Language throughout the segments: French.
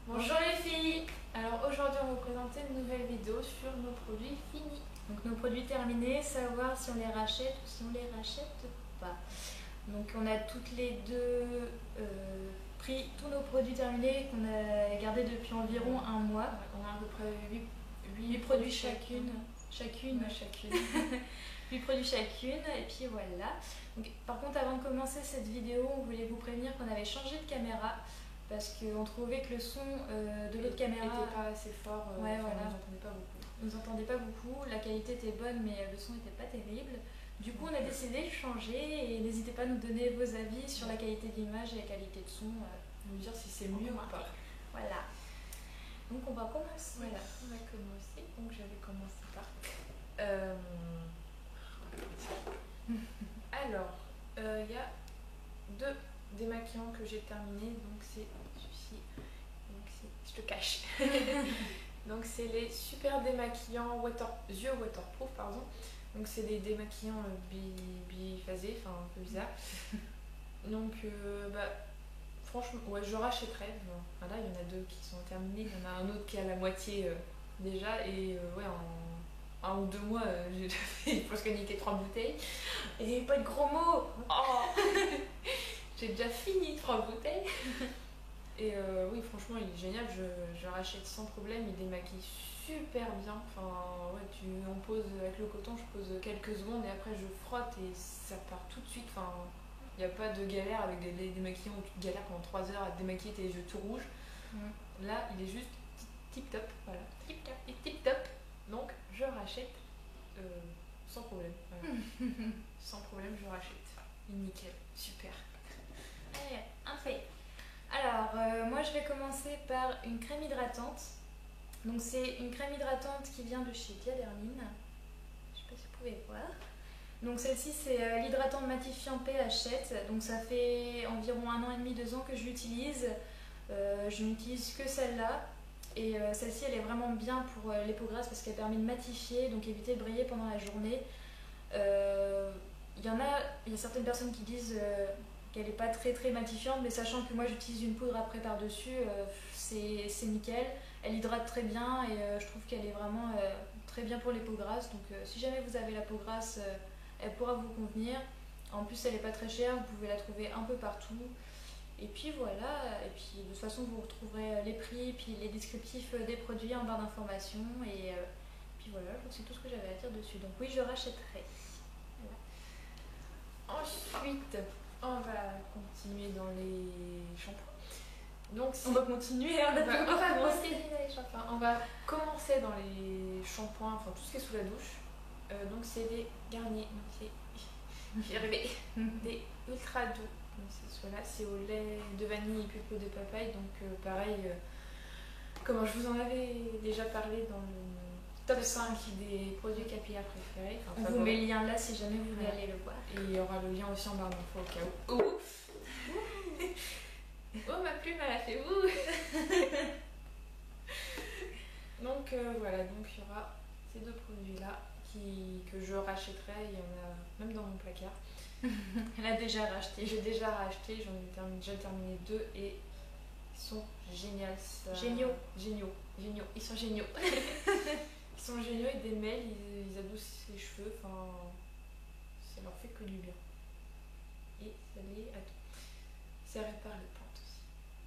Bonjour les filles. Alors aujourd'hui on va vous présenter une nouvelle vidéo sur nos produits finis. Donc nos produits terminés, savoir si on les rachète ou si on les rachète pas. Donc on a toutes les deux pris tous nos produits terminés qu'on a gardés depuis environ un mois. On a à peu près 8 produits chacune. 8 produits chacune et puis voilà. Donc, par contre avant de commencer cette vidéo on voulait vous prévenir qu'on avait changé de caméra parce qu'on trouvait que le son de l'autre caméra n'était pas assez fort, ouais, voilà. On nous entendait pas beaucoup, la qualité était bonne mais le son n'était pas terrible. Du coup on a décidé de changer et n'hésitez pas à nous donner vos avis sur la qualité d'image et la qualité de son. Nous dire si c'est mieux ou pas. Voilà. Donc on va commencer. Voilà, on va commencer. Donc j'avais commencé par... Alors, il y a deux démaquillants que j'ai terminés. Donc c'est celui-ci. Je te cache. Donc c'est les super démaquillants yeux waterproof, pardon. Donc c'est des démaquillants biphasés, enfin un peu bizarre. Donc franchement, ouais, je rachèterais. Voilà, il y en a deux qui sont terminés, il y en a un autre qui est à la moitié déjà. Et ouais, en 1 ou 2 mois, j'ai déjà fait presque niqué 3 bouteilles. Et pas de gros mots. Oh j'ai déjà fini 3 bouteilles. Et oui, franchement, il est génial, je rachète sans problème, il démaquille super bien. Enfin, ouais, on pose avec le coton, je pose quelques secondes et après je frotte et ça part tout de suite. Enfin, il n'y a pas de galère avec des démaquillants où tu te galères pendant 3 heures à te démaquiller tes yeux tout rouges. Là, il est juste tip top, voilà. Tip top. Donc, je rachète sans problème. Voilà. Sans problème, je rachète. Nickel, super. Allez, un fait. Alors, moi je vais commencer par une crème hydratante. Donc c'est une crème hydratante qui vient de chez Diadermine. Je sais pas si vous pouvez voir. Donc celle-ci c'est l'hydratant matifiant PH7. Donc ça fait environ 1 an et demi, 2 ans que je l'utilise. Je n'utilise que celle-là. Et celle-ci elle est vraiment bien pour les peaux grasses parce qu'elle permet de matifier, donc éviter de briller pendant la journée. Il y a certaines personnes qui disent qu'elle n'est pas très matifiante, mais sachant que moi j'utilise une poudre après par-dessus, c'est nickel. Elle hydrate très bien et je trouve qu'elle est vraiment très bien pour les peaux grasses. Donc si jamais vous avez la peau grasse, elle pourra vous convenir. En plus elle n'est pas très chère, vous pouvez la trouver un peu partout. Et puis voilà, et puis de toute façon vous retrouverez les prix, puis les descriptifs des produits en barre d'informations. Et puis voilà, je crois que c'est tout ce que j'avais à dire dessus. Donc oui, je rachèterai. Voilà. Ensuite, on va continuer dans les shampoings. Donc on va continuer, on va commencer dans les shampoings, enfin tout ce qui est sous la douche. Donc c'est des Garnier, j'y arrivais, des ultra doux. Donc c'est ceux-là, c'est au lait de vanille et pulpe de papaye. Donc pareil, comme je vous en avais déjà parlé dans le top 5 des produits capillaires préférés. Enfin, on vous met le lien là si jamais vous voulez aller le voir. Et il y aura le lien aussi en barre d'infos au cas où. Oh, ma plume elle a fait ouh. Donc voilà, donc il y aura ces deux produits là que je rachèterai. Il y en a même dans mon placard. Elle a déjà racheté. J'ai déjà racheté, j'en ai déjà terminé 2 et ils sont géniaux. Géniaux. Ils sont géniaux. Ils sont géniaux, ils démêlent, ils adoucissent les cheveux, enfin ça leur fait que du bien. Et ça répare les pointes aussi.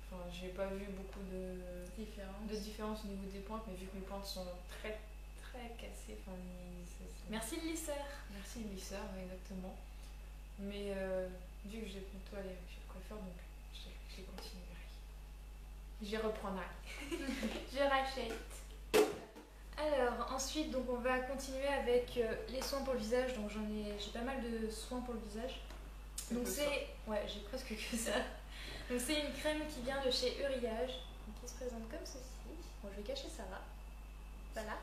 Enfin, j'ai pas vu beaucoup de différence au niveau des pointes, mais vu que mes pointes sont très cassées, enfin, merci le lisseur. Merci le lisseur, exactement. Mais vu que j'ai bientôt aller chez le coiffeur, donc je continuerai. J'y reprendrai. Je rachète. Alors ensuite donc on va continuer avec les soins pour le visage. Donc j'ai pas mal de soins pour le visage. Donc c'est j'ai presque que ça. Donc c'est une crème qui vient de chez Uriage, qui se présente comme ceci. Bon, je vais cacher Sarah. Voilà.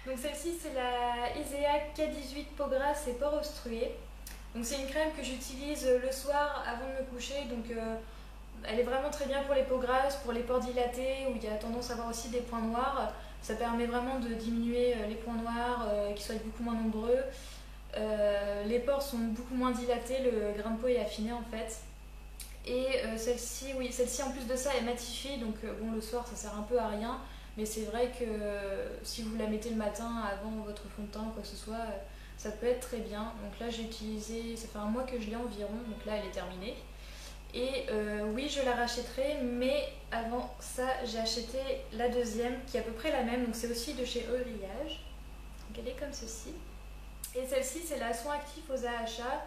Donc celle-ci c'est la Isea K18 peau grasse et pores obstrués. Donc c'est une crème que j'utilise le soir avant de me coucher. Donc elle est vraiment très bien pour les peaux grasses, pour les pores dilatés où il y a tendance à avoir aussi des points noirs. Ça permet vraiment de diminuer les points noirs, qu'ils soient beaucoup moins nombreux. Les pores sont beaucoup moins dilatés, le grain de peau est affiné en fait. Et celle-ci, oui, celle-ci en plus de ça, elle matifie, donc bon, le soir ça sert un peu à rien, mais c'est vrai que si vous la mettez le matin avant votre fond de teint ou quoi que ce soit, ça peut être très bien. Donc là j'ai utilisé, ça fait un mois que je l'ai environ, donc là elle est terminée. Et oui, je la rachèterai, mais avant ça, j'ai acheté la deuxième qui est à peu près la même, donc c'est aussi de chez Eurillage. Donc elle est comme ceci. Et celle-ci, c'est la soin actif aux AHA,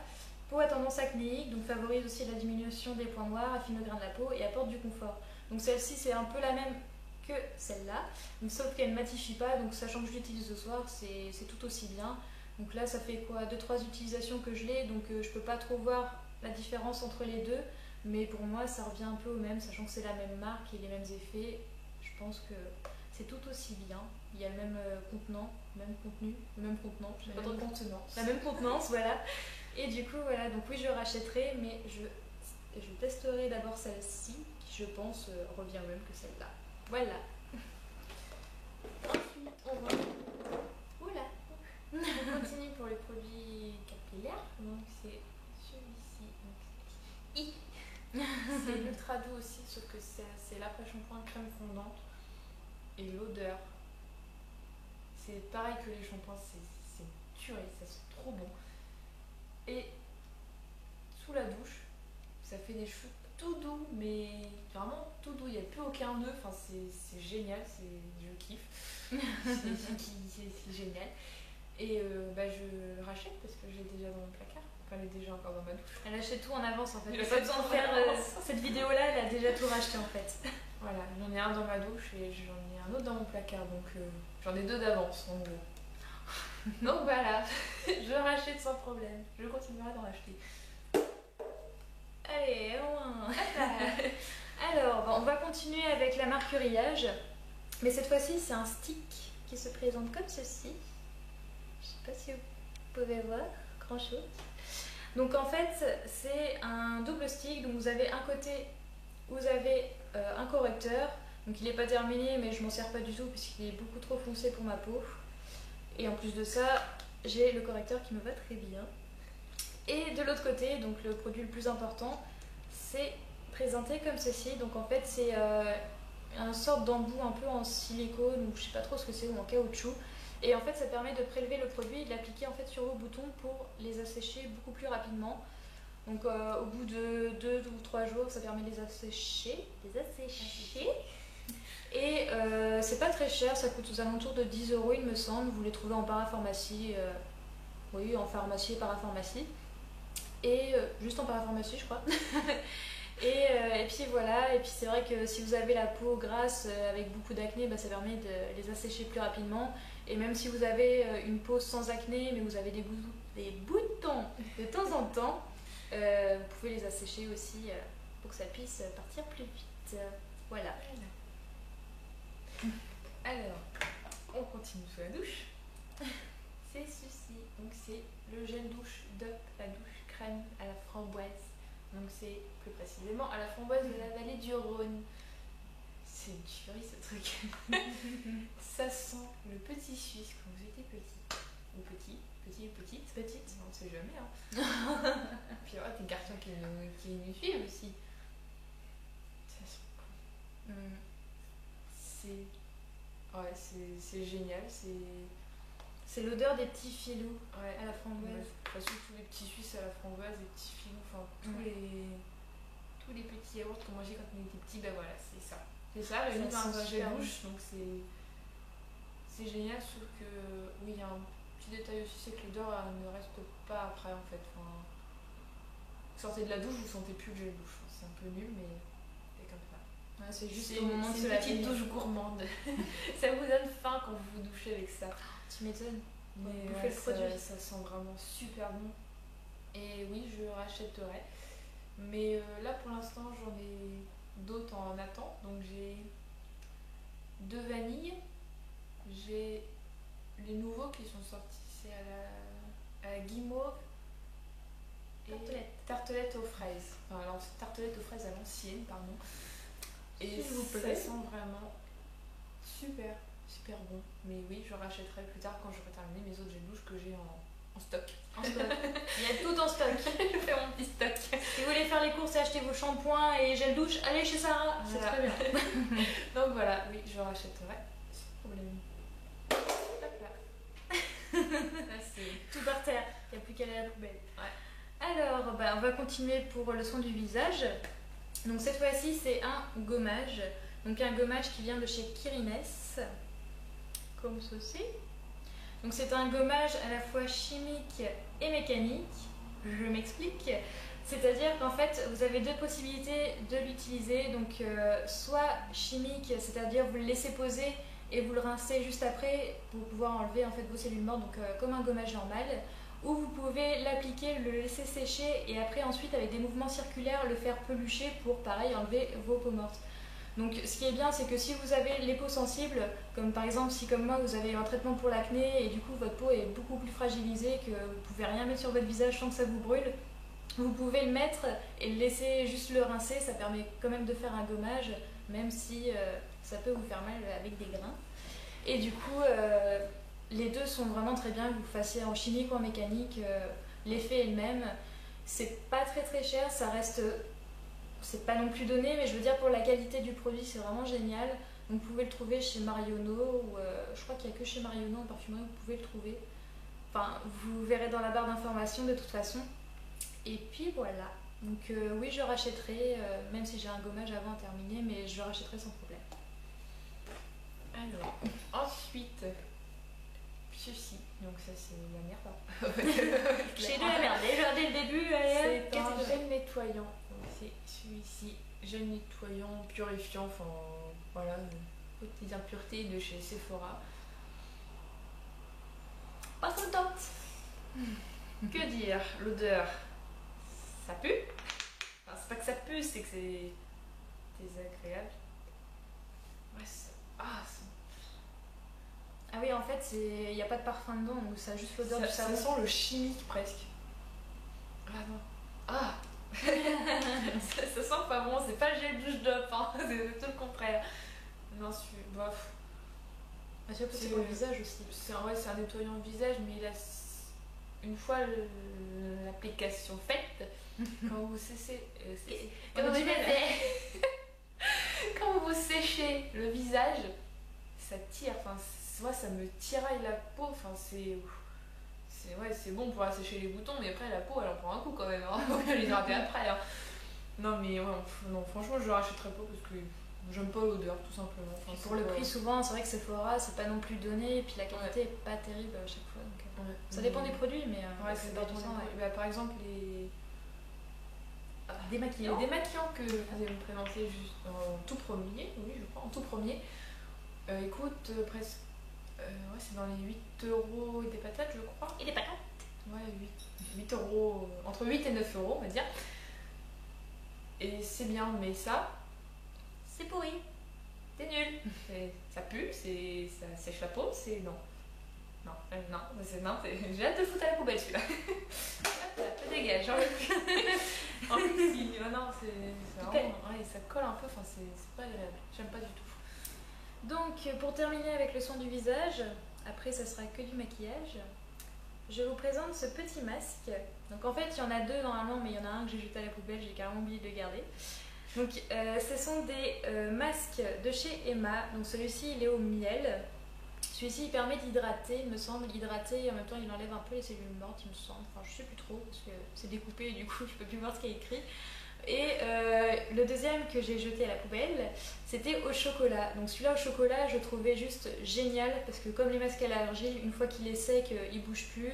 peau à tendance acnéique, donc favorise aussi la diminution des points noirs, affine le grain de la peau et apporte du confort. Donc celle-ci, c'est un peu la même que celle-là, sauf qu'elle ne matifie pas, donc sachant que je l'utilise le soir, c'est tout aussi bien. Donc là, ça fait quoi, 2-3 utilisations que je l'ai, donc je peux pas trop voir la différence entre les deux. Mais pour moi, ça revient un peu au même, sachant que c'est la même marque et les mêmes effets. Je pense que c'est tout aussi bien. Il y a le même contenant, le même contenu, le même contenant, je sais pas trop contenance. La même contenance, voilà. Et du coup, voilà, donc oui, je rachèterai, mais je testerai d'abord celle-ci, qui je pense revient au même que celle-là. Voilà. Ensuite, on va... Oula. On continue pour les produits capillaires. Donc c'est celui-ci. I. C'est ultra doux aussi, sauf que c'est l'après-shampoing crème fondante. Et l'odeur, c'est pareil que les shampoings, c'est une tuerie, ça sent trop bon. Et sous la douche, ça fait des cheveux tout doux, mais vraiment tout doux, il n'y a plus aucun nœud, enfin, c'est génial, je kiffe. C'est génial. Et je le rachète parce que j'ai déjà dans mon placard. Enfin, elle est déjà encore dans ma douche. Elle achète tout en avance en fait. Elle n'a pas besoin de faire cette vidéo là, elle a déjà tout racheté en fait. Voilà, j'en ai un dans ma douche et j'en ai un autre dans mon placard, donc j'en ai 2 d'avance en gros. Donc voilà, je rachète sans problème. Je continuerai d'en racheter. Allez, au moins. Alors, on va continuer avec la marque Eurillage. Mais cette fois-ci, c'est un stick qui se présente comme ceci. Je sais pas si vous pouvez voir grand chose. Donc en fait, c'est un double stick. Donc vous avez un côté, vous avez un correcteur. Donc il n'est pas terminé, mais je m'en sers pas du tout puisqu'il est beaucoup trop foncé pour ma peau. Et en plus de ça, j'ai le correcteur qui me va très bien. Et de l'autre côté, donc le produit le plus important, c'est présenté comme ceci. Donc en fait, c'est une sorte d'embout un peu en silicone ou je sais pas trop ce que c'est, ou en caoutchouc. Et en fait, ça permet de prélever le produit et de l'appliquer en fait sur vos boutons pour les assécher beaucoup plus rapidement. Donc au bout de 2 ou 3 jours, ça permet de les assécher. Et c'est pas très cher, ça coûte aux alentours de 10 € il me semble. Vous les trouvez en parapharmacie, oui, en pharmacie et parapharmacie. Et juste en parapharmacie, je crois. Et puis voilà, et puis c'est vrai que si vous avez la peau grasse avec beaucoup d'acné, ça permet de les assécher plus rapidement. Et même si vous avez une peau sans acné, mais vous avez des boutons de temps en temps, vous pouvez les assécher aussi pour que ça puisse partir plus vite. Voilà. Alors, on continue sous la douche. C'est ceci, donc c'est le gel douche DUP, la douche crème à la framboise. Donc c'est plus précisément à la framboise de la vallée du Rhône. C'est une tuerie ce truc. Ça sent le petit Suisse quand vous étiez petit. Ou petite, on ne sait jamais. Hein. Puis voilà, tes garçons qui nous suivent aussi. Ça sent bon. C'est génial, c'est l'odeur des petits filous à la framboise. Surtout les petits Suisses à la framboise, les petits filous, enfin tous les petits yaourts qu'on mangeait quand on était petits, voilà, c'est ça. C'est ça, réuni dans un gel douche, donc c'est génial, sauf que oui, il y a un petit détail aussi, c'est que l'odeur ne reste pas après en fait. Enfin, vous sortez de la douche, vous sentez plus le gel douche. C'est un peu nul, mais c'est comme ça. Ouais, c'est juste au moment de se laver. C'est une petite douche gourmande. Ça vous donne faim quand vous vous douchez avec ça. Tu m'étonnes. Mais le produit. Ça sent vraiment super bon. Et oui, je rachèterai. Mais là, pour l'instant, j'en ai d'autres en attente. Donc j'ai 2 vanilles. J'ai les nouveaux qui sont sortis. C'est à la guimauve. Et tartelette aux fraises. Enfin, alors, tartelette aux fraises à l'ancienne, pardon. Et ça sent vraiment super bon. Mais oui, je rachèterai plus tard quand j'aurai terminé mes autres gels douche que j'ai en stock. Il y a tout en stock. Je fais mon petit stock. Si vous voulez faire les courses et acheter acheter vos shampoings et gel douche, allez chez Sarah, c'est Voilà. très bien. Donc voilà, oui, je rachèterai sans problème. Hop là. Là, c'est... Tout par terre, il n'y a plus qu'à aller à la poubelle. Ouais. Alors, on va continuer pour le soin du visage. Donc cette fois-ci, c'est un gommage. Donc un gommage qui vient de chez Kirines, comme ceci. Donc c'est un gommage à la fois chimique et mécanique. Je m'explique. C'est-à-dire qu'en fait, vous avez deux possibilités de l'utiliser. Donc soit chimique, c'est-à-dire vous le laissez poser et vous le rincez juste après pour pouvoir enlever en fait vos cellules mortes, donc comme un gommage normal. Ou vous pouvez l'appliquer, le laisser sécher et après ensuite avec des mouvements circulaires le faire pelucher pour pareil enlever vos peaux mortes. Donc ce qui est bien, c'est que si vous avez les peaux sensibles, comme par exemple si comme moi vous avez un traitement pour l'acné et du coup votre peau est beaucoup plus fragilisée, que vous pouvez rien mettre sur votre visage sans que ça vous brûle, vous pouvez le mettre et le laisser juste le rincer, ça permet quand même de faire un gommage, même si ça peut vous faire mal avec des grains. Et du coup, les deux sont vraiment très bien, que vous fassiez en chimique ou en mécanique, l'effet est le même. C'est pas très très cher, ça reste... C'est pas non plus donné, mais je veux dire pour la qualité du produit, c'est vraiment génial. Donc vous pouvez le trouver chez Marionneau, ou je crois qu'il n'y a que chez Marionneau en parfumerie, vous pouvez le trouver. Enfin, vous verrez dans la barre d'informations de toute façon. Et puis voilà. Donc oui, je rachèterai, même si j'ai un gommage avant à terminer, mais je le rachèterai sans problème. Alors, ensuite, ceci. Donc ça c'est la merde. J'ai de la merde, déjà dès le début, C'est un gel nettoyant. Donc c'est celui-ci, gel nettoyant, purifiant, enfin voilà, toutes les impuretés de chez Sephora. pas contente. Que dire, l'odeur, ça pue. Enfin, c'est pas que ça pue, c'est que c'est désagréable. Ouais, Ah oui, en fait, il n'y a pas de parfum dedans, donc ça a juste l'odeur du ça savon. sent le chimique presque. Ah non. Ah ça sent pas bon, c'est pas le gel douche d'op, hein. C'est tout le contraire. Non, bof. Ah, c'est pour le visage aussi. C'est un nettoyant visage, mais il a, une fois l'application faite, quand vous séchez, quand vous séchez le visage, ça tire. Enfin, moi, ça me tiraille la peau. Enfin, c'est bon pour assécher les boutons, mais après la peau elle en prend un coup quand même. Hein. On va l'hydrater après. Hein. Non, mais ouais, non, franchement, je le rachèterai pas parce que j'aime pas l'odeur tout simplement. Enfin, Pour le prix, souvent, c'est vrai que Sephora, c'est pas non plus donné, et puis la qualité est pas terrible à chaque fois. Donc, ça dépend des produits, mais ouais, c'est pas du tout temps. ouais. Bah, par exemple, les démaquillants. Les démaquillants que vous allez me présenter juste en tout premier, oui, je crois, en tout premier, ils coûtent presque. Ouais, c'est dans les 8 € et des patates, je crois. Et des patates. Ouais, 8 €, entre 8 et 9 €, on va dire. Et c'est bien, mais ça, c'est pourri. c'est nul. Ça pue, ça sèche la peau, c'est non. Non, j'ai hâte de le foutre à la poubelle celui-là. Hop là, je dégage, j'en veux plus. En plus, non, c'est vraiment. Ouais, ça colle un peu, enfin, c'est pas agréable. J'aime pas du tout. Donc, pour terminer avec le soin du visage, après ça sera que du maquillage, je vous présente ce petit masque. Donc en fait, il y en a deux normalement, mais il y en a un que j'ai jeté à la poubelle, j'ai carrément oublié de le garder. Donc ce sont des masques de chez Emma. Donc celui-ci, il est au miel. Celui-ci, il permet d'hydrater, il me semble, hydrater et en même temps, il enlève un peu les cellules mortes, il me semble. Enfin, je sais plus trop parce que c'est découpé et du coup, je peux plus voir ce qu'il y a écrit. Et le deuxième que j'ai jeté à la poubelle, c'était au chocolat. Donc celui-là au chocolat, je trouvais juste génial parce que comme les masques à l'argile, une fois qu'il est sec, il bouge plus.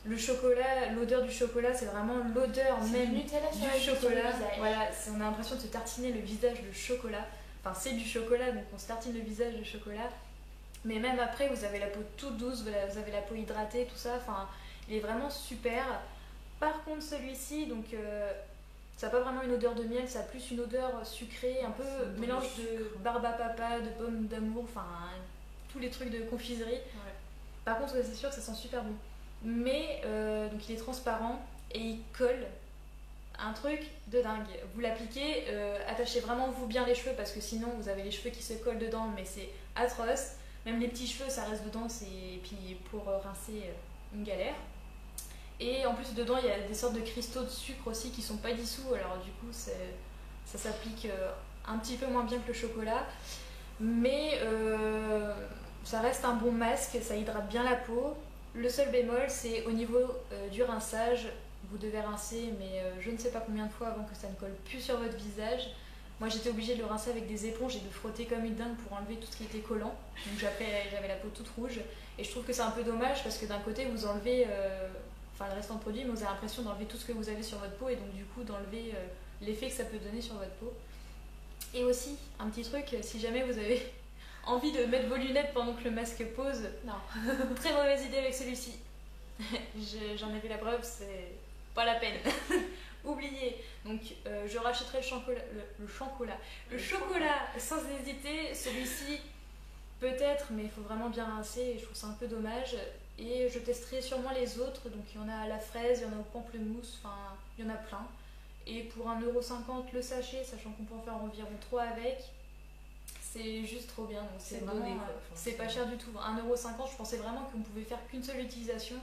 Le chocolat, l'odeur du chocolat, c'est vraiment l'odeur même du chocolat. Voilà, on a l'impression de se tartiner le visage de chocolat. Enfin, c'est du chocolat, donc on se tartine le visage de chocolat. Mais même après, vous avez la peau toute douce, vous avez la peau hydratée, tout ça. Enfin, il est vraiment super. Par contre, celui-ci, donc... ça n'a pas vraiment une odeur de miel, ça a plus une odeur sucrée, un peu mélange de barbe à papa, de pommes d'amour, enfin tous les trucs de confiserie. Ouais. Par contre, c'est sûr que ça sent super bon. Mais donc il est transparent et il colle. Un truc de dingue. Vous l'appliquez, attachez vraiment vous bien les cheveux parce que sinon vous avez les cheveux qui se collent dedans, mais c'est atroce. Même les petits cheveux, ça reste dedans, et puis pour rincer, une galère. Et en plus dedans il y a des sortes de cristaux de sucre aussi qui sont pas dissous, alors du coup ça s'applique un petit peu moins bien que le chocolat. Mais ça reste un bon masque, ça hydrate bien la peau. Le seul bémol, c'est au niveau du rinçage. Vous devez rincer, mais je ne sais pas combien de fois avant que ça ne colle plus sur votre visage. Moi, j'étais obligée de le rincer avec des éponges et de frotter comme une dingue pour enlever tout ce qui était collant. Donc j'avais la peau toute rouge. Et je trouve que c'est un peu dommage parce que d'un côté, vous enlevez le restant de produit, mais vous avez l'impression d'enlever tout ce que vous avez sur votre peau et donc du coup d'enlever l'effet que ça peut donner sur votre peau. Et aussi, un petit truc, si jamais vous avez envie de mettre vos lunettes pendant que le masque pose, non, très mauvaise idée avec celui-ci. J'en ai vu la preuve, c'est pas la peine. Oubliez. Donc je rachèterai le chocolat sans hésiter. Celui-ci peut-être, mais il faut vraiment bien rincer et je trouve ça un peu dommage. Et je testerai sûrement les autres. Donc il y en a à la fraise, il y en a au pamplemousse, enfin il y en a plein. Et pour 1,50€ le sachet, sachant qu'on peut en faire environ 3 avec, c'est juste trop bien. Donc c'est vraiment, c'est pas cher du tout. 1,50€, je pensais vraiment qu'on pouvait faire qu'une seule utilisation.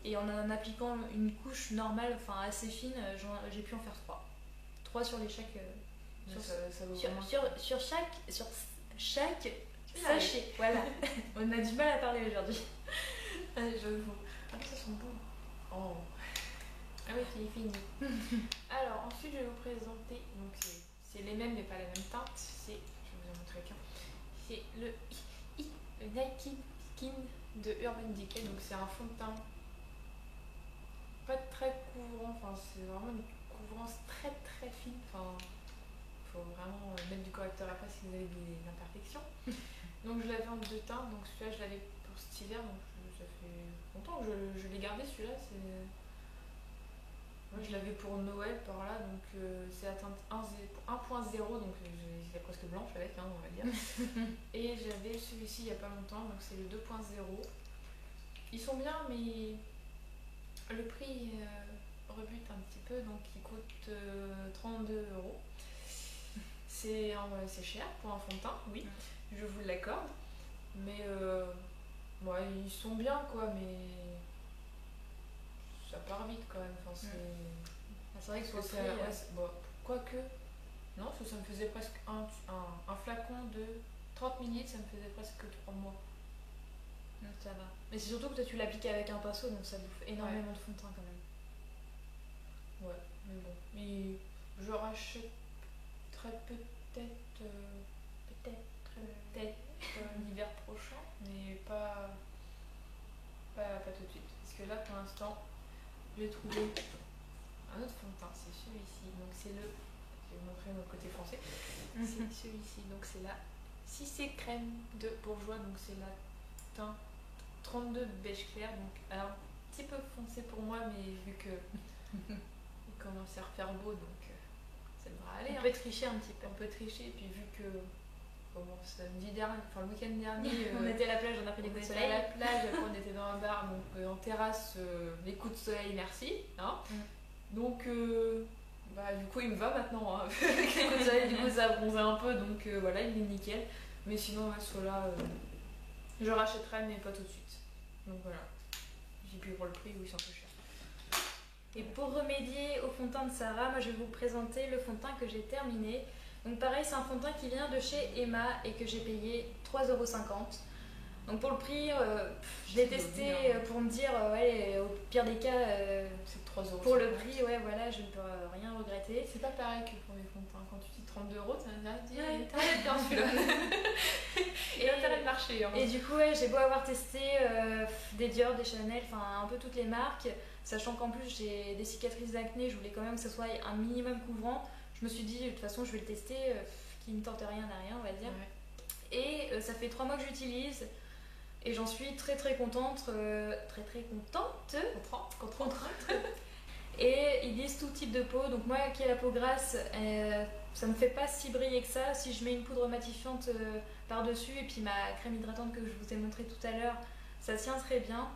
Et en appliquant une couche normale, enfin assez fine, j'ai pu en faire 3. 3 sur les chaque. Sur chaque sachet. Voilà. On a du mal à parler aujourd'hui. J'avoue. Ah, ça sent bon. Oh. Ah oui, c'est fini. Alors, ensuite, je vais vous présenter. Donc, c'est les mêmes, mais pas la même teinte. Je vais vous en montrer qu'un. C'est le Nike Skin de Urban Decay. Donc, c'est un fond de teint pas très couvrant. Enfin, c'est vraiment une couvrance très très fine. Enfin, faut vraiment mettre du correcteur après si vous avez des imperfections. Donc, je l'avais en 2 teintes. Donc, celui-là, je l'avais pour cet hiver. Donc, ça fait longtemps que je l'ai gardé. Celui-là, c'est. Moi je l'avais pour Noël par là, donc c'est la teinte 1.0, donc j'ai presque blanche avec, hein, on va dire. Et j'avais celui-ci il n'y a pas longtemps, donc c'est le 2.0. Ils sont bien, mais le prix rebute un petit peu, donc il coûte 32€. C'est cher pour un fond de teint, oui, je vous l'accorde. Mais ouais, ils sont bien quoi, mais ça part vite quand même. Enfin, c'est vrai que quoique, non, parce que ça me faisait presque un flacon de 30 ml, ça me faisait presque 3 mois. Donc ça va. Mais c'est surtout que toi tu l'appliques avec un pinceau, donc ça bouffe énormément de fond de teint quand même. Ouais, mais bon. Mais je rachèterai peut-être l'hiver prochain, mais pas tout de suite. Parce que là pour l'instant, j'ai trouvé un autre fond de teint, c'est celui-ci. Donc c'est je vais vous montrer notre côté français. C'est celui-ci, donc c'est la Cissé Crème de Bourjois, donc c'est la teinte 32 beige clair. Donc alors un petit peu foncé pour moi, mais vu que il commence à refaire beau, donc ça devrait aller. On peut tricher un petit peu. On peut tricher, et puis vu que samedi dernier, enfin le week-end dernier, on était à la plage, on a pris des coups de soleil. À la plage, après on était dans un bar, donc en terrasse, les coups de soleil, merci. Hein. Donc, du coup, il me va maintenant. Hein. Avec les coups de soleil, du coup, ça a bronzé un peu, donc voilà, il est nickel. Mais sinon, ceux-là, je rachèterai, mais pas tout de suite. Donc voilà. J'ai plus pour le prix, oui, c'est un peu cher. Et pour remédier au fond de teint de Sarah, moi je vais vous présenter le fond de teint que j'ai terminé. Donc pareil, c'est un fond de teint qui vient de chez Emma et que j'ai payé 3,50€. Donc pour le prix, je l'ai testé pour me dire, au pire des cas, c'est 3€. Pour le prix, ouais, voilà, je ne peux rien regretter. C'est pas pareil que pour les fonds de teint. Quand tu dis 32€, ça veut dire t'arrêtes bien celui-là. Et l'intérêt de marché. Hein. Et du coup, j'ai beau avoir testé des Dior, des Chanel, enfin un peu toutes les marques, sachant qu'en plus j'ai des cicatrices d'acné, je voulais quand même que ce soit un minimum couvrant. Je me suis dit, de toute façon, je vais le tester, qui ne tente rien n'a rien, on va dire. Ouais. Et ça fait 3 mois que j'utilise. Et j'en suis très très contente. Très contente. Et ils disent tout type de peau. Donc moi qui ai la peau grasse, ça me fait pas si briller que ça. Si je mets une poudre matifiante par-dessus et puis ma crème hydratante que je vous ai montré tout à l'heure, ça tient très bien.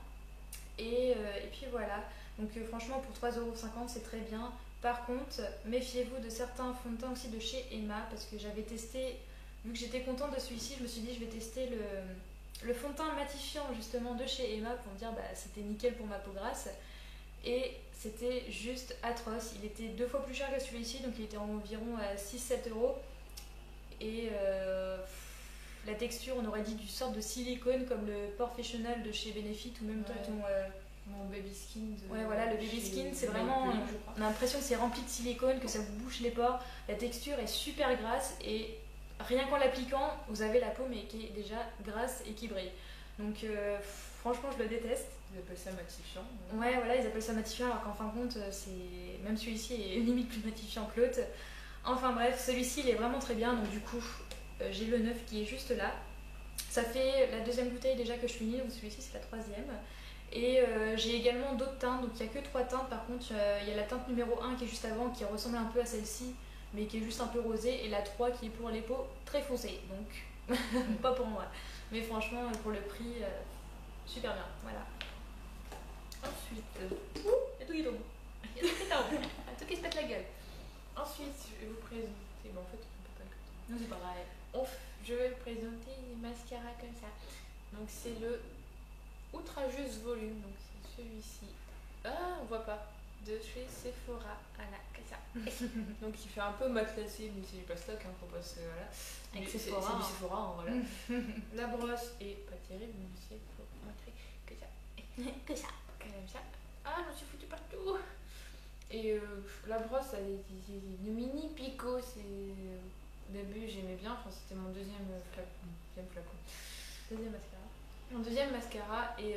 Et puis voilà. Donc franchement pour 3,50€ c'est très bien. Par contre, méfiez-vous de certains fonds de teint aussi de chez Emma. Parce que j'avais testé, vu que j'étais contente de celui-ci, je me suis dit je vais tester le fond de teint matifiant justement de chez Emma pour me dire c'était nickel pour ma peau grasse. et c'était juste atroce. Il était 2 fois plus cher que celui-ci, donc il était environ à 6-7 euros. Et la texture, on aurait dit du sorte de silicone comme le Professional de chez Benefit ou même toi ton... Mon baby skin. Ouais, voilà, le baby skin, c'est vraiment. On a l'impression que c'est rempli de silicone, que ça vous bouche les pores. La texture est super grasse et rien qu'en l'appliquant, vous avez la peau mais qui est déjà grasse et qui brille. Donc franchement, je le déteste. Ils appellent ça matifiant. Ouais, voilà, ils appellent ça matifiant alors qu'en fin de compte, c'est même celui-ci est limite plus matifiant que l'autre. Enfin bref, celui-ci il est vraiment très bien. Donc du coup, j'ai le 9 qui est juste là. Ça fait la 2e bouteille déjà que je finis, donc celui-ci c'est la 3e. Et j'ai également d'autres teintes, donc il n'y a que 3 teintes. Par contre, il y a la teinte numéro 1 qui est juste avant, qui ressemble un peu à celle-ci, mais qui est juste un peu rosée, et la 3 qui est pour les peaux très foncées, donc pas pour moi. Mais franchement, pour le prix, super bien, voilà. Ensuite, Il y a tout qui tombe. il y a tout qui se pète la gueule. Ensuite, je vais vous présenter, bon en fait on peut pas le faire. Non, c'est pas vrai. Je vais vous présenter des mascaras comme ça. Donc c'est le Outrageuse Volume, donc c'est celui-ci. Ah, on voit pas. De chez Sephora. Voilà, comme ça. Donc il fait un peu matelassé, mais c'est du plastoc, hein, faut pas se. Voilà. Avec C'est Sephora, du hein. Sephora, hein, voilà. La brosse est pas terrible, mais c'est pour montrer que ça. Que ça. Comme ça. Ah, j'en suis foutu partout. Et la brosse, elle est une mini picot. Au début, j'aimais bien. Enfin, c'était mon deuxième flacon. Deuxième mascara. Mon deuxième mascara, et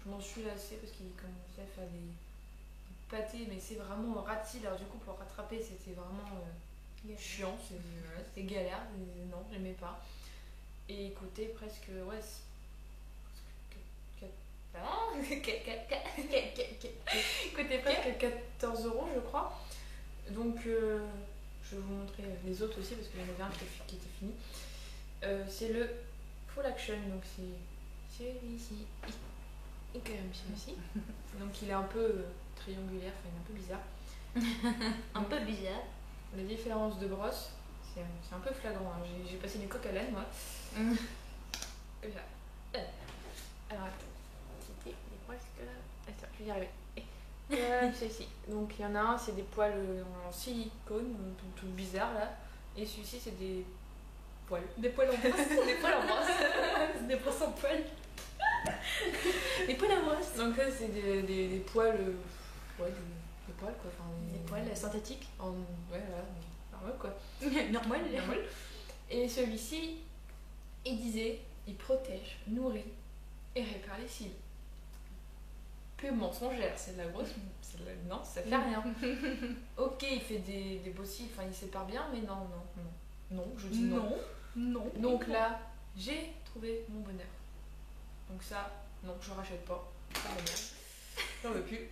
je m'en suis lassée parce qu'il commençait à faire des pâtés, mais c'est vraiment rat-il. Alors, du coup, pour rattraper, c'était vraiment chiant. C'était galère. Non, j'aimais pas. Et il coûtait presque. Ouais, il coûtait presque 14 euros, je crois. Donc, je vais vous montrer les autres aussi parce qu'il y en avait un qui était fini. C'est le Full Action, donc c'est celui-ci. Et quand même celui-ci. Donc il est un peu triangulaire, enfin il est un peu bizarre. Un peu bizarre. La différence de brosse, c'est un peu flagrant. Hein. J'ai passé des coques à l'âne, moi. Comme ça. Alors attends, c'était les brosses que là. Attends, je vais y arriver. Celui-ci. Donc il y en a un, c'est des poils en silicone, tout bizarre là. Et celui-ci, c'est des poils. Des poils en brosse. Des poils en brosse. Des brosses en poils. Des poils en brosse. Donc là, c'est des poils. Ouais, des poils quoi. Enfin, des poils synthétiques. Ouais, voilà. Normal quoi. Normal. Et celui-ci, il disait, il protège, nourrit et répare les cils. Peu mensongère, c'est de la grosse. Non, ça fait rien. Ok, il fait des beaux cils, enfin il sépare bien, mais non. Non, je dis non. Non. Donc là, j'ai trouvé mon bonheur. Donc ça, non, je rachète pas. Ça m'énerve. J'en veux plus.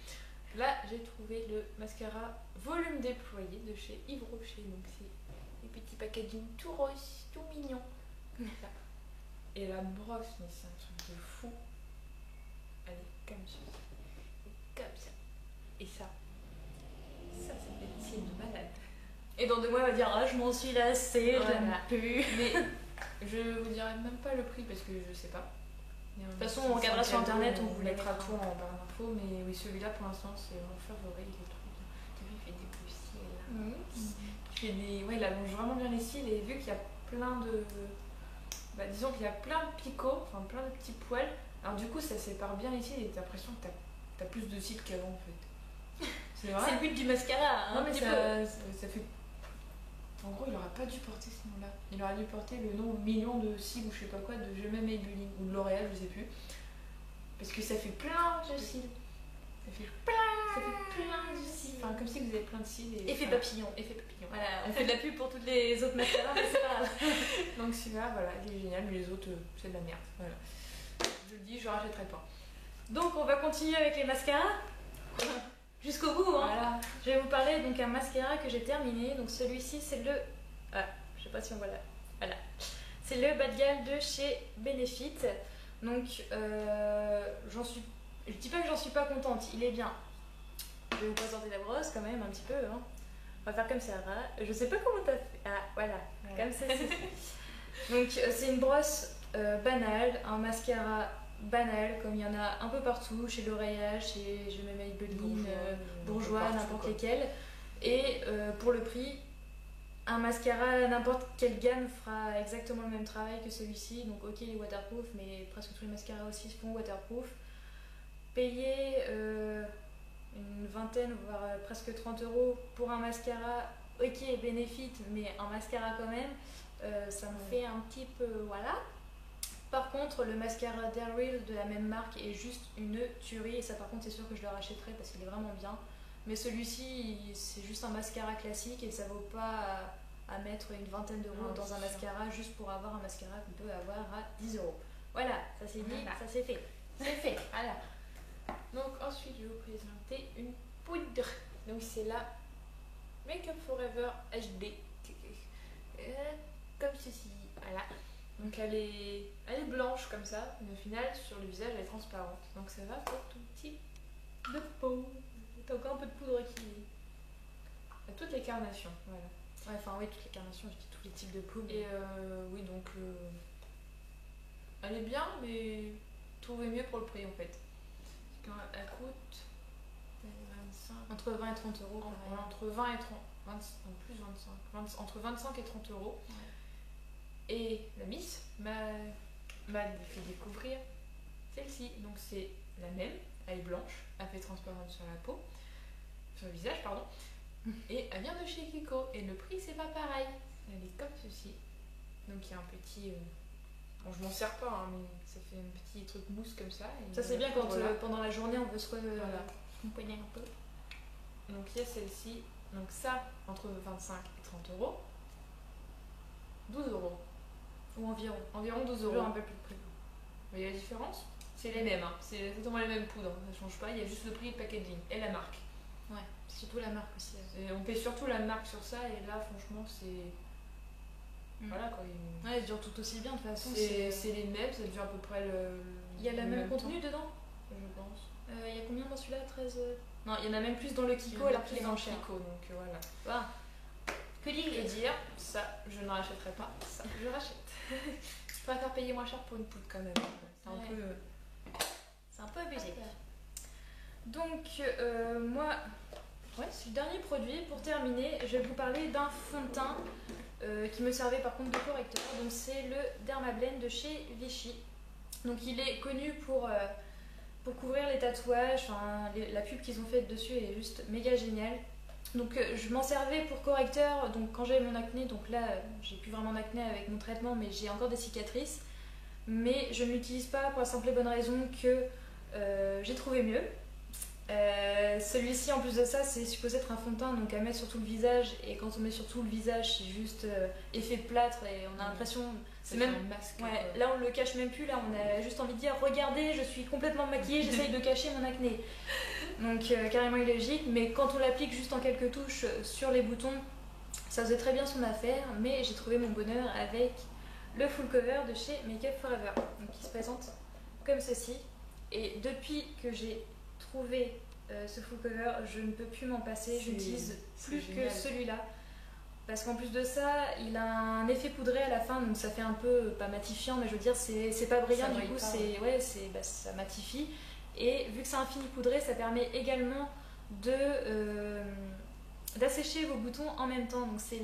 Là, j'ai trouvé le mascara volume déployé de chez Yves Rocher. Donc c'est des petits packaging tout rose, tout mignon. Comme ça. Et la brosse, mais c'est un truc de fou. Elle est comme ça. Et comme ça. Et ça c'est une malade. Et dans 2 mois, elle va dire ah, je m'en suis lassée, je l'aime plus. Mais je vous dirai même pas le prix parce que je sais pas. De toute façon, on regardera sur internet, on vous mettra tout en barre d'infos. Mais oui, celui-là pour l'instant, c'est mon favori. Il est trop bien. Il fait des beaux cils là. Ouais, il allonge vraiment bien les cils. Et vu qu'il y a plein de. Bah, disons qu'il y a plein de picots, enfin plein de petits poils. Alors du coup, ça sépare bien les cils et t'as l'impression que t'as plus de cils qu'avant en fait. C'est vrai. C'est le but du mascara. Non, mais ça fait. En gros, il aurait pas dû porter ce nom-là. Il aurait dû porter le nom million de cils ou je sais pas quoi, de Je m'aime Maybelline ou de L'Oréal, je sais plus. Parce que ça fait plein de cils. Ça fait plein de cils. Enfin, comme si vous avez plein de cils. Effet papillon. Voilà, on fait de la pub pour toutes les autres mascaras, mais c'est pas grave. Donc celui-là, voilà, il est génial, mais les autres, c'est de la merde. Voilà. Je le dis, je rachèterai pas. Donc on va continuer avec les mascaras. Jusqu'au bout, hein. Voilà. Je vais vous parler donc un mascara que j'ai terminé. Donc celui-ci, c'est le. Ah, je sais pas si on voit là. Voilà. C'est le Bad Gal de chez Benefit. Donc, je dis pas que j'en suis pas contente, il est bien. Je vais vous présenter la brosse quand même un petit peu. Hein. On va faire comme ça. Hein. Je sais pas comment t'as fait. Ah, voilà. Comme ça, c'est. Donc, c'est une brosse banale, un mascara banals, comme il y en a un peu partout, chez L'Oréal, chez même Maybelline, Bourjois, n'importe lesquels. Et pour le prix, un mascara, n'importe quelle gamme fera exactement le même travail que celui-ci. Donc ok, il est waterproof, mais presque tous les mascaras aussi se font waterproof. Payer une vingtaine, voire presque 30 euros pour un mascara, ok, Benefit, mais un mascara quand même, ça me fait un petit peu, voilà. Par contre, le mascara Derreal de la même marque est juste une tuerie, et ça par contre c'est sûr que je le rachèterai parce qu'il est vraiment bien. Mais celui-ci, c'est juste un mascara classique et ça vaut pas à mettre une vingtaine d'euros dans un mascara juste pour avoir un mascara qu'on peut avoir à 10 euros. Voilà, ça c'est dit, Voilà. ça c'est fait. C'est fait, voilà. Donc ensuite, je vais vous présenter une poudre. Donc c'est la Make Up Forever HD. Comme ceci, voilà. Donc elle est blanche comme ça, mais au final, sur le visage, elle est transparente. Donc ça va pour tout type de peau. T'as encore un peu de poudre qui... À toutes les carnations, voilà. Ouais, enfin oui, toutes les carnations, je dis tous les types de peau. Mais... Et oui, donc elle est bien, mais trouvez mieux pour le prix en fait. Parce qu'elle coûte 25... Entre 20 et 30 euros. Entre 20 et 30... 20, en plus 25. Entre 25 et 30 euros. Ouais. Et la Miss m'a fait découvrir celle-ci. Donc c'est la même, elle est blanche, elle fait transparente sur la peau, sur le visage, pardon. Et elle vient de chez Kiko. Et le prix, c'est pas pareil. Elle est comme ceci. Donc il y a un petit... Bon, je m'en sers pas, hein, mais ça fait un petit truc mousse comme ça. Et ça c'est bien quand voilà. pendant la journée on veut se voilà. accompagner un peu. Donc il y a celle-ci. Donc ça, entre 25 et 30 euros. 12 euros. Ou environ. Environ 12 Toujours euros. un peu plus près. Vous voyez la différence? C'est les mêmes, hein. C'est exactement les mêmes poudres. Ça change pas, il y a juste le prix, le packaging et la marque. Ouais, surtout la marque aussi. Et on paie surtout la marque sur ça et là franchement c'est... Voilà quoi. Ouais, elle dure tout aussi bien de toute façon. C'est les mêmes, ça dure à peu près le... Il y a le même contenu temps, dedans? je pense. Il y a combien dans celui-là? 13... Non, il y en a même plus dans le Kiko alors qu'il est moins cher. Kiko, donc voilà. Ah. Que dire, ça je ne rachèterai pas, ça je rachète. Je préfère payer moins cher pour une poudre quand même. C'est un peu... C'est un peu abusé. Donc moi, ouais, c'est le dernier produit. Pour terminer, je vais vous parler d'un fond de teint qui me servait par contre de correcteur. Donc c'est le Dermablend de chez Vichy. Donc il est connu pour couvrir les tatouages. Enfin, la pub qu'ils ont faite dessus est juste méga géniale. Donc je m'en servais pour correcteur. Donc quand j'avais mon acné, donc là j'ai plus vraiment d'acné avec mon traitement, mais j'ai encore des cicatrices. Mais je ne l'utilise pas pour la simple et bonne raison que j'ai trouvé mieux. Celui-ci en plus de ça c'est supposé être un fond de teint donc à mettre sur tout le visage, et quand on met sur tout le visage c'est juste effet plâtre et on a l'impression c'est même un masque. Ouais, là on le cache même plus, là on a juste envie de dire regardez je suis complètement maquillée, j'essaye de cacher mon acné. Donc carrément illogique, mais quand on l'applique juste en quelques touches sur les boutons ça faisait très bien son affaire. Mais j'ai trouvé mon bonheur avec le full cover de chez Make Up Forever, donc qui se présente comme ceci. Et depuis que j'ai trouvé ce full cover, je ne peux plus m'en passer. Je n'utilise plus que celui-là parce qu'en plus de ça il a un effet poudré à la fin, donc ça fait un peu pas matifiant, mais je veux dire c'est pas brillant, du coup c'est ouais, ça matifie. Et vu que c'est un fini poudré, ça permet également d'assécher vos boutons en même temps. Donc c'est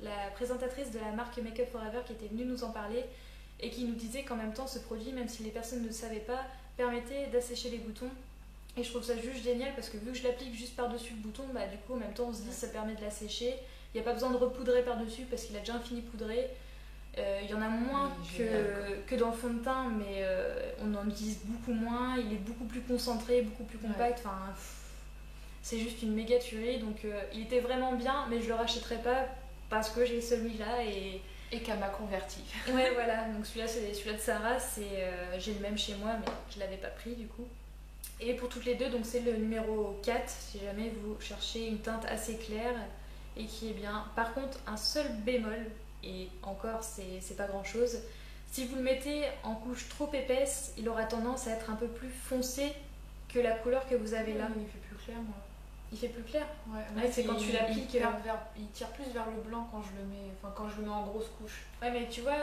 la présentatrice de la marque Make Up Forever qui était venue nous en parler et qui nous disait qu'en même temps ce produit, même si les personnes ne le savaient pas, permettait d'assécher les boutons. Et je trouve ça juste génial parce que vu que je l'applique juste par-dessus le bouton, bah du coup en même temps on se dit ça permet de l'assécher. Il n'y a pas besoin de repoudrer par-dessus parce qu'il a déjà un fini poudré. Il y en a moins que dans le fond de teint, mais on en utilise beaucoup moins. Il est beaucoup plus concentré, beaucoup plus compact. Enfin, c'est juste une méga tuerie. Donc il était vraiment bien, mais je le rachèterai pas parce que j'ai celui-là et qu'elle m'a converti. Ouais, voilà. Donc celui-là, c'est celui-là de Sarah. J'ai le même chez moi, mais je l'avais pas pris du coup. Et pour toutes les deux, donc c'est le numéro 4 si jamais vous cherchez une teinte assez claire et qui est bien. Par contre, un seul bémol, et encore c'est pas grand chose, si vous le mettez en couche trop épaisse, il aura tendance à être un peu plus foncé que la couleur que vous avez là. Il fait plus clair, moi. Il fait plus clair. Ouais, c'est quand tu l'appliques. Il tire plus vers le blanc quand je le mets, quand je le mets en grosse couche. Ouais, mais tu vois,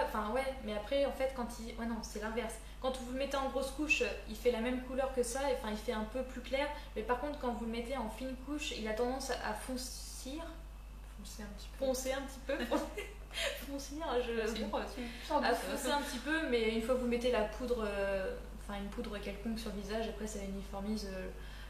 mais après, en fait, quand il. Ouais, non, c'est l'inverse. Quand vous le mettez en grosse couche, il fait la même couleur que ça, il fait un peu plus clair. Mais par contre, quand vous le mettez en fine couche, il a tendance à foncir. Foncer un petit peu. Foncer un petit peu. Foncir, à foncer un petit peu, mais une fois que vous mettez la poudre, une poudre quelconque sur le visage, après ça uniformise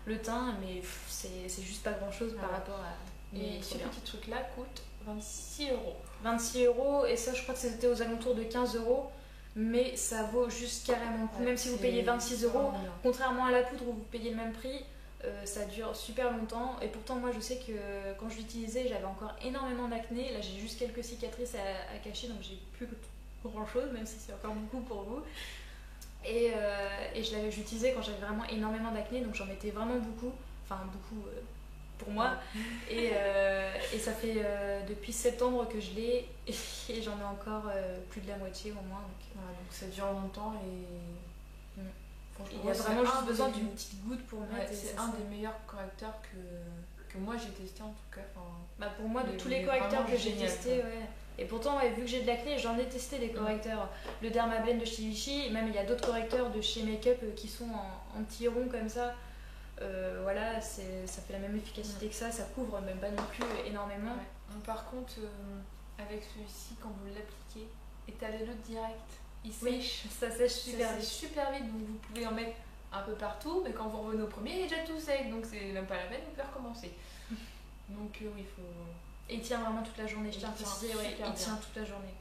le teint, mais c'est juste pas grand chose par rapport à. Et ce petit truc là coûte 26 euros. 26 euros, et ça je crois que c'était aux alentours de 15 euros, mais ça vaut juste carrément le coup, même si vous payez 26 euros, contrairement à la poudre où vous payez le même prix. Ça dure super longtemps, et pourtant moi je sais que quand je l'utilisais j'avais encore énormément d'acné. Là j'ai juste quelques cicatrices à cacher, donc j'ai plus grand chose, même si c'est encore beaucoup pour vous. Et j'utilisais quand j'avais vraiment énormément d'acné, donc j'en mettais vraiment beaucoup, pour moi. Et ça fait depuis septembre que je l'ai, et j'en ai encore plus de la moitié au moins. Donc ça dure longtemps et. Il y a vraiment juste besoin d'une petite goutte pour mettre. C'est un des meilleurs correcteurs que moi j'ai testé en tout cas. Pour moi, de tous les correcteurs que j'ai testés, Et pourtant, vu que j'ai de l'acné, j'en ai testé des correcteurs. Le Dermablend de chez Vichy, et même il y a d'autres correcteurs de chez Makeup qui sont en petits ronds comme ça. Ça fait la même efficacité que ça couvre même pas non plus énormément. Par contre, avec celui-ci, quand vous l'appliquez, étalez-le direct. Il sèche, ça sèche super vite, donc vous pouvez en mettre un peu partout, mais quand vous revenez au premier, il est déjà tout sec, donc c'est même pas la peine, vous pouvez recommencer. Donc oui, il faut. Et il tient vraiment toute la journée, je tiens à préciser, il tient toute la journée.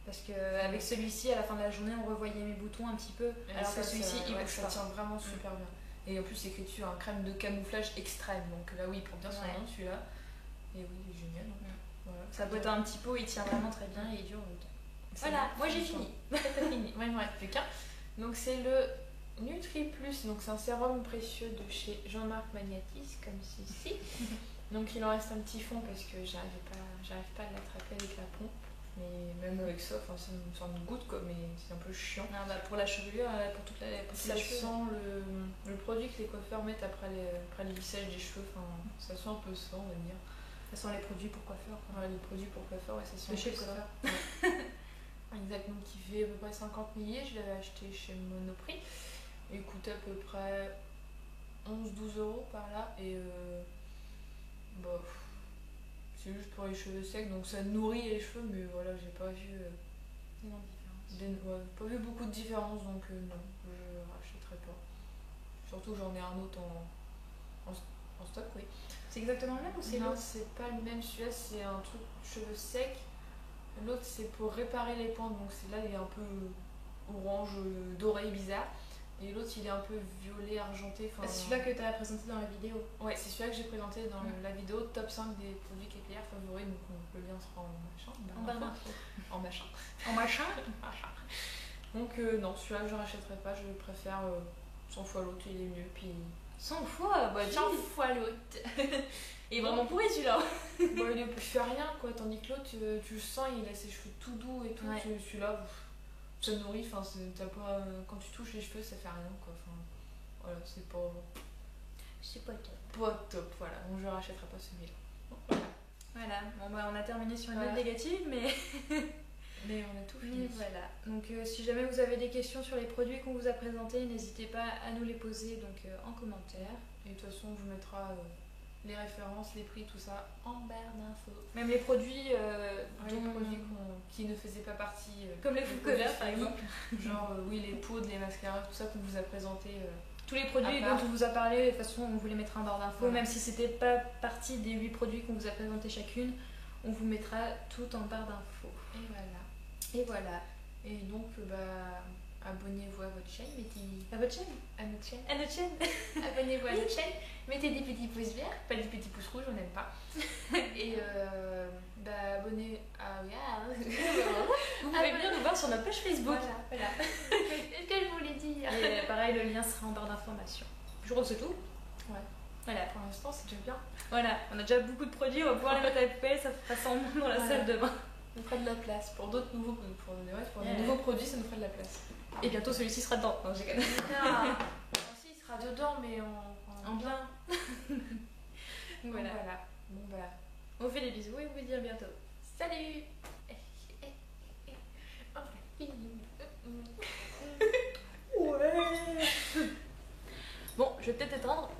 Parce qu'avec celui-ci, à la fin de la journée, on revoyait mes boutons un petit peu, alors que celui-ci, il bouge pas. Ça tient vraiment super bien. Et en plus, c'est écrit dessus un crème de camouflage extrême, donc là, oui, il prend bien son nom celui-là. Et oui, il est génial. Voilà. Ça boîte un petit pot, il tient vraiment très bien et il dure longtemps. Voilà, moi j'ai fini. T'as fini. Moi il me reste plus qu'un. Donc c'est le Nutri Plus, donc c'est un sérum précieux de chez Jean-Marc Magnatis, comme ceci. Donc il en reste un petit fond parce que j'arrive pas à l'attraper avec la pompe. Mais même avec ça, c'est une sorte de goutte quoi, mais c'est un peu chiant. Pour la chevelure, pour toute la ça sent le produit que les coiffeurs mettent après le lissage des cheveux, ça sent un peu ça on va dire. Ça sent les produits pour coiffeurs. Les produits pour coiffeurs, ça sent chez le coiffeur. Exactement, qui fait à peu près 50 milliers. Je l'avais acheté chez Monoprix. Il coûtait à peu près 11-12 euros par là. Et c'est juste pour les cheveux secs, donc ça nourrit les cheveux, mais voilà, j'ai pas vu pas vu beaucoup de différence, donc non, je rachèterai pas. Surtout j'en ai un autre en stock, oui. C'est exactement le même ou c'est l'autre? Non, c'est pas le même. Celui-là, c'est un truc cheveux secs. L'autre, c'est pour réparer les pointes. Donc, là, il est un peu orange, doré, bizarre. Et l'autre, il est un peu violet, argenté. C'est celui-là que tu as présenté dans la vidéo. Ouais, c'est celui-là que j'ai présenté dans la vidéo top 5 des produits capillaires favoris. Donc, le lien sera en machin. En barre d'infos. En machin. En machin. Donc, non, celui-là, je rachèterai pas. Je préfère 100 fois l'autre, il est mieux. Puis 100 fois 100 fois l'autre. Il est vraiment pourri celui-là. Il fait rien quoi, tandis que l'autre, tu le sens, il a ses cheveux tout doux et tout. Celui-là, ça nourrit, t'as pas, quand tu touches les cheveux, ça fait rien quoi. Voilà, c'est pas top. Pas top, voilà. Donc je rachèterai pas celui-là. Voilà, on a terminé sur une note négative, mais. Mais on a tout fini. Voilà. Donc si jamais vous avez des questions sur les produits qu'on vous a présentés, n'hésitez pas à nous les poser en commentaire. Et de toute façon, on vous mettra les références, les prix, tout ça en barre d'infos. Même les produits, qui ne faisaient pas partie. Comme les full colors par exemple. Genre, les poudres, les mascaras, tout ça qu'on vous a présenté. Tous les produits dont on vous a parlé, de toute façon, on vous les mettra en barre d'infos. Même si c'était pas partie des 8 produits qu'on vous a présentés chacune, on vous mettra tout en barre d'infos. Et voilà. Et donc, abonnez-vous à votre chaîne. À votre chaîne? À notre chaîne. Abonnez-vous à notre chaîne. Mettez des petits pouces verts, pas des petits pouces rouges, on n'aime pas. Et abonnez à. Vous pouvez bien nous voir sur notre page Facebook. Voilà. Qu'est-ce que je voulais dire? Et pareil, le lien sera en barre d'informations. Je crois que c'est tout. Ouais. Voilà. Pour l'instant, c'est déjà bien. Voilà, on a déjà beaucoup de produits, on va pouvoir les mettre à la poubelle, ça fera 100 monde dans la salle de bain. On fera de la place. Pour d'autres nouveaux produits, ça nous fera de la place. Et bientôt celui-ci sera dedans. Non, j'ai Si, il sera dedans, mais en bien. Donc Voilà. voilà. Bon bah, On vous fait des bisous et on vous dit à bientôt. Salut. on a fini. Ouais. Bon, je vais peut-être éteindre